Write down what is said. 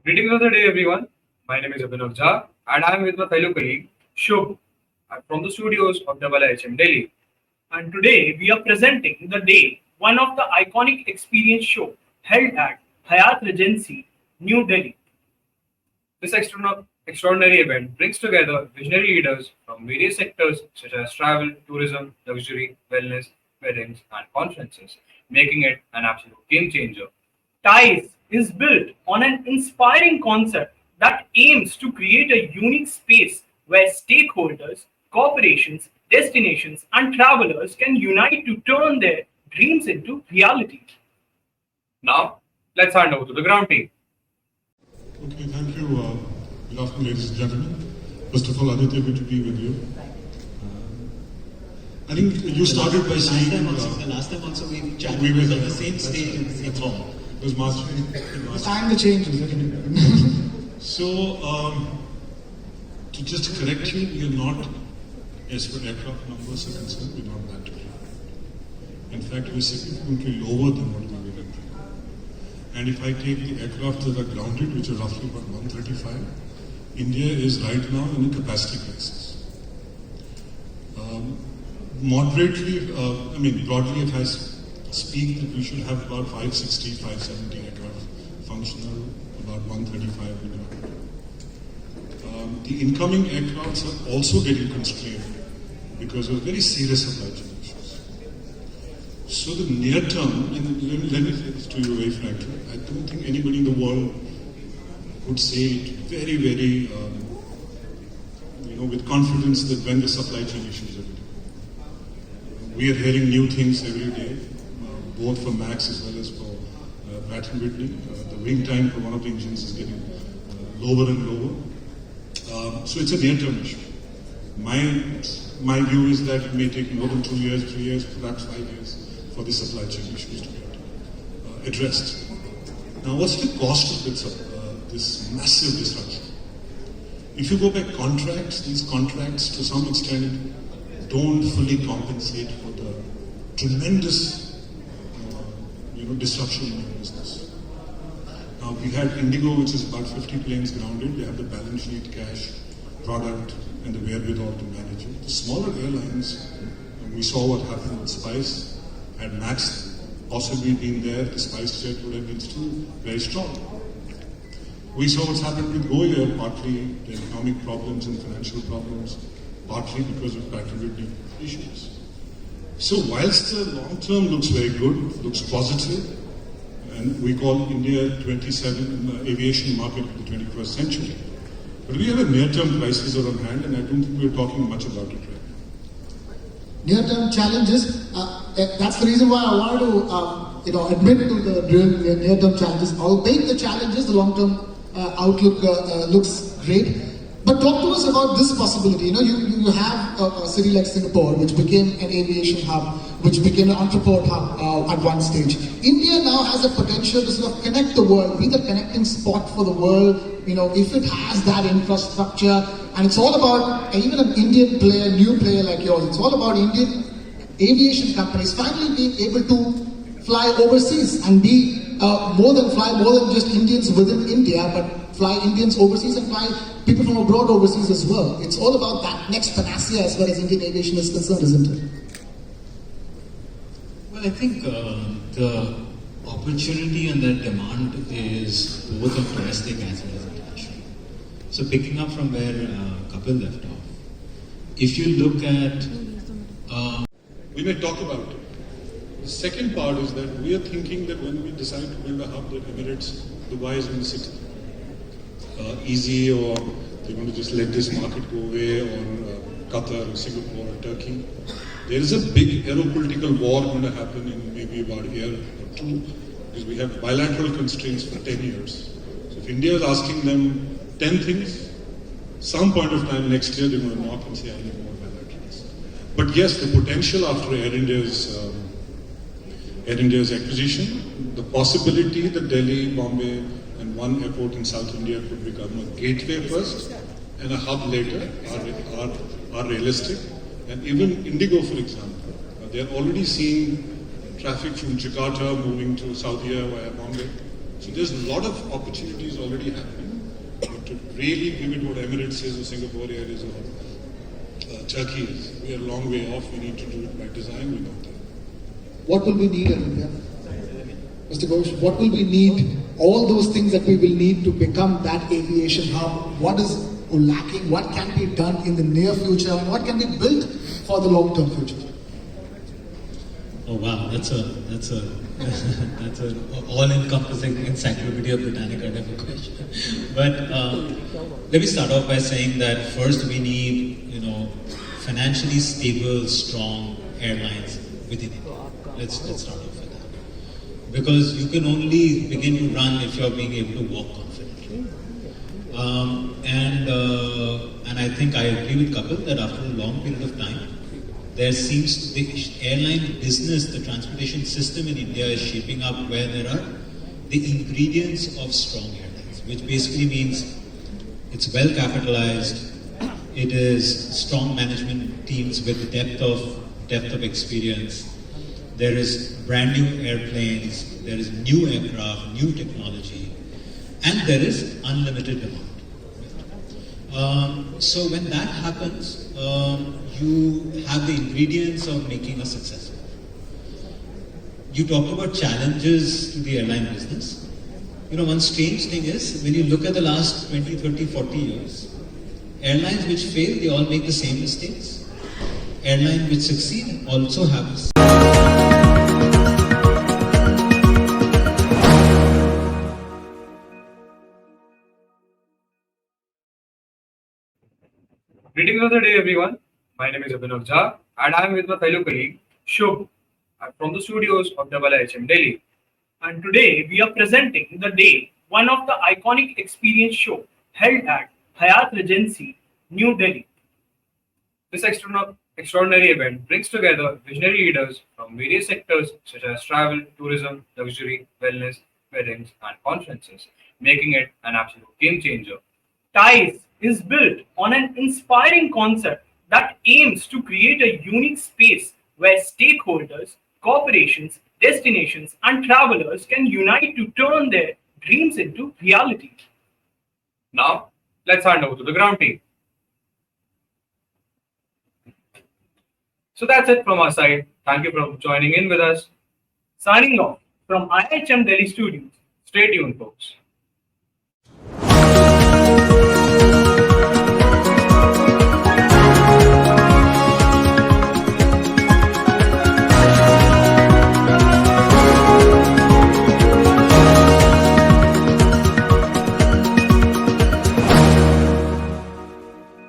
Greetings of the day, everyone. My name is Abhinav Jha, and I am with my fellow colleague Shubh. I'm from the studios of Iihm Delhi. And today we are presenting the day, one of the iconic experience show held at Hyatt Regency, New Delhi. This extraordinary event brings together visionary leaders from various sectors such as travel, tourism, luxury, wellness, weddings, and conferences, making it an absolute game changer. TIES is built on an inspiring concept that aims to create a unique space where stakeholders, corporations, destinations, and travelers can unite to turn their dreams into reality. Now, let's hand over to the ground team. Okay, thank you. Good afternoon, ladies and gentlemen. First of all, Aditya, good to be with you. I think you started by saying... The last time also we chatted we were on there. the same stage in the same hall. It was March. Time the changes. So, to just correct you, we are not, as for aircraft numbers are concerned, we're not that great. In fact, we're significantly lower than what we were thinking. And if I take the aircraft that are grounded, which are roughly about 135, India is right now in a capacity crisis. Broadly, if I speak that we should have about 560, 570 aircraft functional, about 135 we don't. The incoming aircrafts are also getting constrained because of very serious supply chain issues. So the near term, and let me say this to you very frankly, I don't think anybody in the world would say it very, very, with confidence that when the supply chain issues are going. We are hearing new things every day, both for MAX as well as for Pratt & Whitney. The wing time for one of the engines is getting lower and lower. So it's a near-term issue. My view is that it may take more than 2 years, 3 years, perhaps 5 years for the supply chain issues to get addressed. Now, what's the cost of this massive disruption? If you go by contracts, these contracts to some extent don't fully compensate for the tremendous disruption in your business. Now, we had Indigo, which is about 50 planes grounded. They have the balance sheet, cash, product, and the wherewithal to manage it. The smaller airlines, we saw what happened with Spice. Had MAX possibly been there, the Spice jet would have been still very strong. We saw what's happened with Go Air, partly the economic problems and financial problems, partly because of Pratt & Whitney issues. So whilst the long term looks very good, looks positive, and we call India 27 aviation market of the 21st century, but we have a near-term crisis on hand, and I don't think we're talking much about it right now. Near-term challenges. That's the reason why I wanted to, admit to the near-term challenges. I'll take the challenges. The long-term outlook looks great. But talk to us about this possibility. You have a city like Singapore, which became an aviation hub, which became an entreport hub at one stage. India now has a potential to sort of connect the world, be the connecting spot for the world. If it has that infrastructure, and it's all about even an Indian player, new player like yours. It's all about Indian aviation companies finally being able to fly overseas and be more than just Indians within India, but fly Indians overseas and fly people from abroad overseas as well. It's all about that next panacea as far as Indian aviation is concerned, isn't it? Well, I think the opportunity and the demand is both in domestic as well as international. So picking up from where Kapil left off, if you look at... We may talk about it. The second part is that we are thinking that when we decide to build a hub, that Emirates, Dubai is going to sit easy, or they're going to just let this market go away, or Qatar, Singapore, Turkey. There is a big aeropolitical war going to happen in maybe about a year or two, because we have bilateral constraints for 10 years. So if India is asking them 10 things, some point of time next year they're going to knock and say, I need more bilaterals. But yes, the potential after Air India's acquisition, the possibility that Delhi, Bombay, and one airport in South India could become a gateway first and a hub later are realistic. And even Indigo, for example, they're already seeing traffic from Jakarta moving to Saudi via Bombay. So there's a lot of opportunities already happening. But to really give it what Emirates is or Singapore Air is or Turkey is, we are a long way off. We need to do it by design. We're not there. What will we need in India? Mr. Ghosh, what will we need? All those things that we will need to become that aviation hub. What is lacking? What can be done in the near future? What can be built for the long-term future? Oh wow, that's a that's an all-encompassing Encyclopedia Britannica type of question. But let me start off by saying that first we need financially stable, strong airlines within India. Let's start off with that, because you can only begin to run if you're being able to walk confidently. And I think I agree with Kapil that after a long period of time, there seems the airline business, the transportation system in India is shaping up where there are the ingredients of strong airlines, which basically means it's well capitalized, it is strong management teams with depth of experience, there is brand new airplanes, there is new aircraft, new technology, and there is unlimited demand. So when that happens, you have the ingredients of making us successful. You talked about challenges to the airline business. One strange thing is, when you look at the last 20, 30, 40 years, airlines which fail, they all make the same mistakes. Airlines which succeed also have this. Greetings of the day, everyone. My name is Abhinav Jha, and I am with my fellow colleague Shubh from the studios of Iihm Delhi. And today we are presenting the day one of the iconic experience show held at Hyatt Regency, New Delhi. This extraordinary event brings together visionary leaders from various sectors such as travel, tourism, luxury, wellness, weddings, and conferences, making it an absolute game changer. TIES is built on an inspiring concept that aims to create a unique space where stakeholders, corporations, destinations, and travelers can unite to turn their dreams into reality. Now, let's hand over to the ground team. So that's it from our side. Thank you for joining in with us. Signing off from IHM Delhi Studios. Stay tuned, folks.